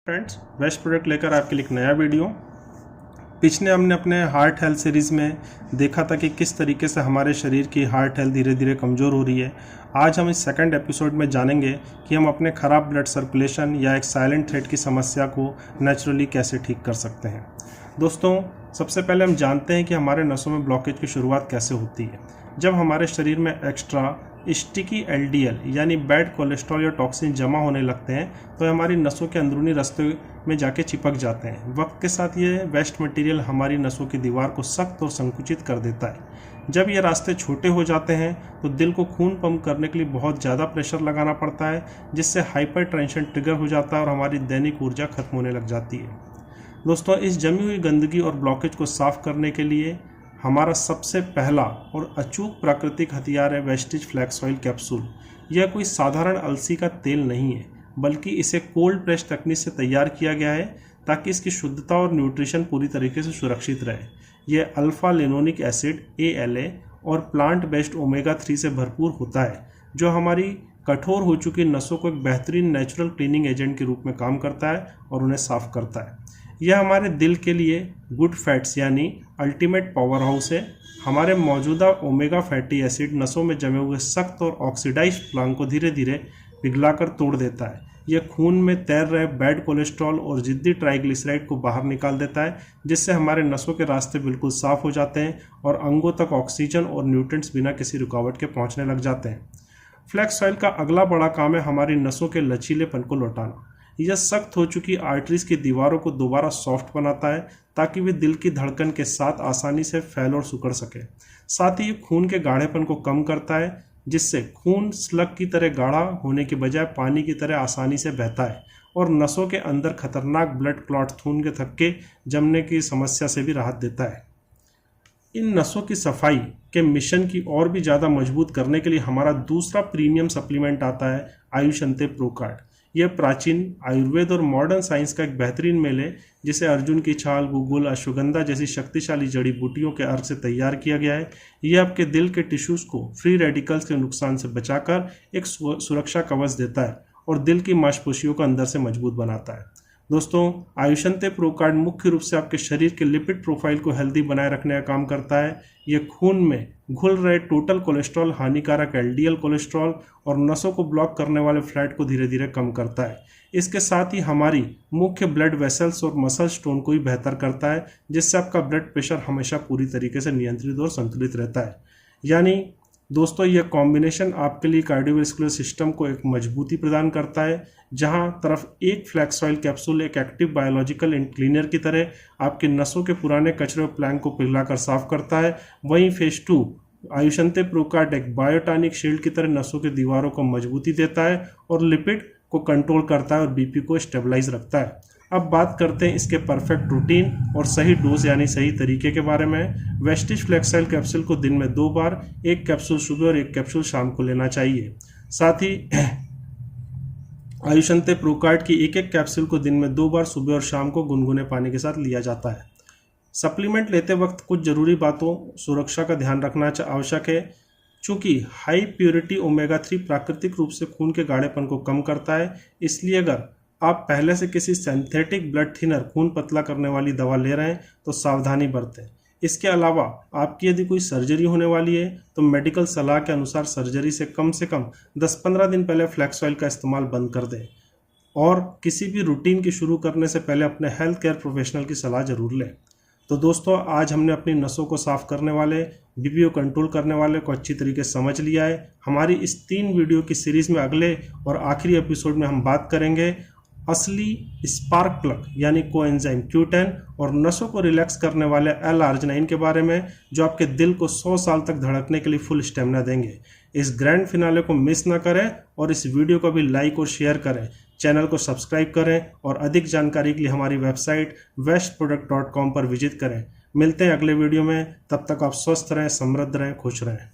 Friends, best product लेकर आपके लिए एक नया वीडियो। पिछले हमने अपने हार्ट हेल्थ सीरीज़ में देखा था कि किस तरीके से हमारे शरीर की हार्ट हेल्थ धीरे धीरे कमज़ोर हो रही है। आज हम इस सेकंड एपिसोड में जानेंगे कि हम अपने ख़राब ब्लड सर्कुलेशन या एक साइलेंट थ्रेट की समस्या को नेचुरली कैसे ठीक कर सकते हैं। दोस्तों, सबसे पहले हम जानते हैं कि हमारे नसों में ब्लॉकेज की शुरुआत कैसे होती है। जब हमारे शरीर में एक्स्ट्रा स्टिकी एलडीएल यानी बैड कोलेस्ट्रॉल या टॉक्सिन जमा होने लगते हैं तो हमारी नसों के अंदरूनी रास्ते में जाके चिपक जाते हैं। वक्त के साथ ये वेस्ट मटेरियल हमारी नसों की दीवार को सख्त और संकुचित कर देता है। जब ये रास्ते छोटे हो जाते हैं तो दिल को खून पंप करने के लिए बहुत ज़्यादा प्रेशर लगाना पड़ता है, जिससे हाइपर टेंशन ट्रिगर हो जाता है और हमारी दैनिक ऊर्जा खत्म होने लग जाती है। दोस्तों, इस जमी हुई गंदगी और ब्लॉकेज को साफ करने के लिए हमारा सबसे पहला और अचूक प्राकृतिक हथियार है वेस्टिज फ्लैक्स ऑयल कैप्सूल। यह कोई साधारण अलसी का तेल नहीं है, बल्कि इसे कोल्ड प्रेस तकनीक से तैयार किया गया है ताकि इसकी शुद्धता और न्यूट्रिशन पूरी तरीके से सुरक्षित रहे। यह अल्फा लिनोनिक एसिड ALA और प्लांट बेस्ड ओमेगा 3 से भरपूर होता है, जो हमारी कठोर हो चुकी नसों को एक बेहतरीन नेचुरल क्लीनिंग एजेंट के रूप में काम करता है और उन्हें साफ करता है। यह हमारे दिल के लिए गुड फैट्स यानी अल्टीमेट पावर हाउस है। हमारे मौजूदा ओमेगा फैटी एसिड नसों में जमे हुए सख्त और ऑक्सीडाइज्ड प्लांग को धीरे धीरे पिघलाकर तोड़ देता है। यह खून में तैर रहे बैड कोलेस्ट्रॉल और जिद्दी ट्राइग्लिसराइड को बाहर निकाल देता है, जिससे हमारे नसों के रास्ते बिल्कुल साफ हो जाते हैं और अंगों तक ऑक्सीजन और न्यूट्रिएंट्स बिना किसी रुकावट के पहुंचने लग जाते हैं। फ्लैक्स ऑयल का अगला बड़ा काम है हमारी नसों के लचीलेपन को लौटाना। यह सख्त हो चुकी आर्टरीज की दीवारों को दोबारा सॉफ्ट बनाता है ताकि वे दिल की धड़कन के साथ आसानी से फैल और सिकुड़ सके। साथ ही खून के गाढ़ेपन को कम करता है, जिससे खून स्लग की तरह गाढ़ा होने के बजाय पानी की तरह आसानी से बहता है और नसों के अंदर खतरनाक ब्लड क्लॉट खून के थक्के जमने की समस्या से भी राहत देता है। इन नसों की सफाई के मिशन की और भी ज़्यादा मजबूत करने के लिए हमारा दूसरा प्रीमियम सप्लीमेंट आता है आयुषंते प्रो कार्ड। यह प्राचीन आयुर्वेद और मॉडर्न साइंस का एक बेहतरीन मेल है, जिसे अर्जुन की छाल, गुगुल, अश्वगंधा जैसी शक्तिशाली जड़ी बूटियों के अर्क से तैयार किया गया है। यह आपके दिल के टिश्यूज को फ्री रेडिकल्स के नुकसान से बचाकर एक सुरक्षा कवच देता है और दिल की मांसपेशियों को अंदर से मजबूत बनाता है। दोस्तों, आयुषंते प्रो कार्ड मुख्य रूप से आपके शरीर के लिपिड प्रोफाइल को हेल्दी बनाए रखने का काम करता है। यह खून में घुल रहे टोटल कोलेस्ट्रॉल, हानिकारक LDL कोलेस्ट्रॉल और नसों को ब्लॉक करने वाले फैट को धीरे धीरे कम करता है। इसके साथ ही हमारी मुख्य ब्लड वेसल्स और मसल स्टोन को भी बेहतर करता है, जिससे आपका ब्लड प्रेशर हमेशा पूरी तरीके से नियंत्रित और संतुलित रहता है। यानी दोस्तों, यह कॉम्बिनेशन आपके लिए कार्डियोवैस्कुलर सिस्टम को एक मजबूती प्रदान करता है। जहां तरफ एक फ्लैक्स ऑयल कैप्सूल एक एक्टिव बायोलॉजिकल क्लीनर की तरह आपके नसों के पुराने कचरे और प्लांग को पिघलाकर साफ करता है, वहीं फेज 2 आयुषंते प्रो कार्ड एक बायोटॉनिक शील्ड की तरह नसों की दीवारों को मजबूती देता है और लिपिड को कंट्रोल करता है और BP को स्टेबलाइज रखता है। अब बात करते हैं इसके परफेक्ट रूटीन और सही डोज यानी सही तरीके के बारे में। वेस्टिज फ्लैक्स ऑयल कैप्सूल को दिन में 2 बार, एक कैप्सूल सुबह और एक कैप्सूल शाम को लेना चाहिए। साथ ही आयुषंते प्रो कार्ड की एक कैप्सूल को दिन में 2 बार सुबह और शाम को गुनगुने पानी के साथ लिया जाता है। सप्लीमेंट लेते वक्त कुछ जरूरी बातों सुरक्षा का ध्यान रखना आवश्यक है। चूंकि हाई प्योरिटी ओमेगा 3 प्राकृतिक रूप से खून के गाढ़ेपन को कम करता है, इसलिए अगर आप पहले से किसी सिंथेटिक ब्लड थिनर खून पतला करने वाली दवा ले रहे हैं तो सावधानी बरतें। इसके अलावा आपकी यदि कोई सर्जरी होने वाली है तो मेडिकल सलाह के अनुसार सर्जरी से कम 10-15 दिन पहले फ्लैक्स ऑयल का इस्तेमाल बंद कर दें और किसी भी रूटीन की शुरू करने से पहले अपने हेल्थ केयर प्रोफेशनल की सलाह जरूर लें। तो दोस्तों, आज हमने अपनी नसों को साफ करने वाले, BP को कंट्रोल करने वाले को अच्छी तरीके से समझ लिया है। हमारी इस 3 वीडियो की सीरीज में अगले और आखिरी एपिसोड में हम बात करेंगे असली स्पार्क प्लग यानी कोएंजाइम Q10 और नसों को रिलैक्स करने वाले L-arginine के बारे में, जो आपके दिल को 100 साल तक धड़कने के लिए फुल स्टेमिना देंगे। इस ग्रैंड फिनाले को मिस ना करें और इस वीडियो को भी लाइक और शेयर करें, चैनल को सब्सक्राइब करें और अधिक जानकारी के लिए हमारी वेबसाइट westproduct.com पर विजिट करें। मिलते हैं अगले वीडियो में, तब तक आप स्वस्थ रहें, समृद्ध रहें, खुश रहें।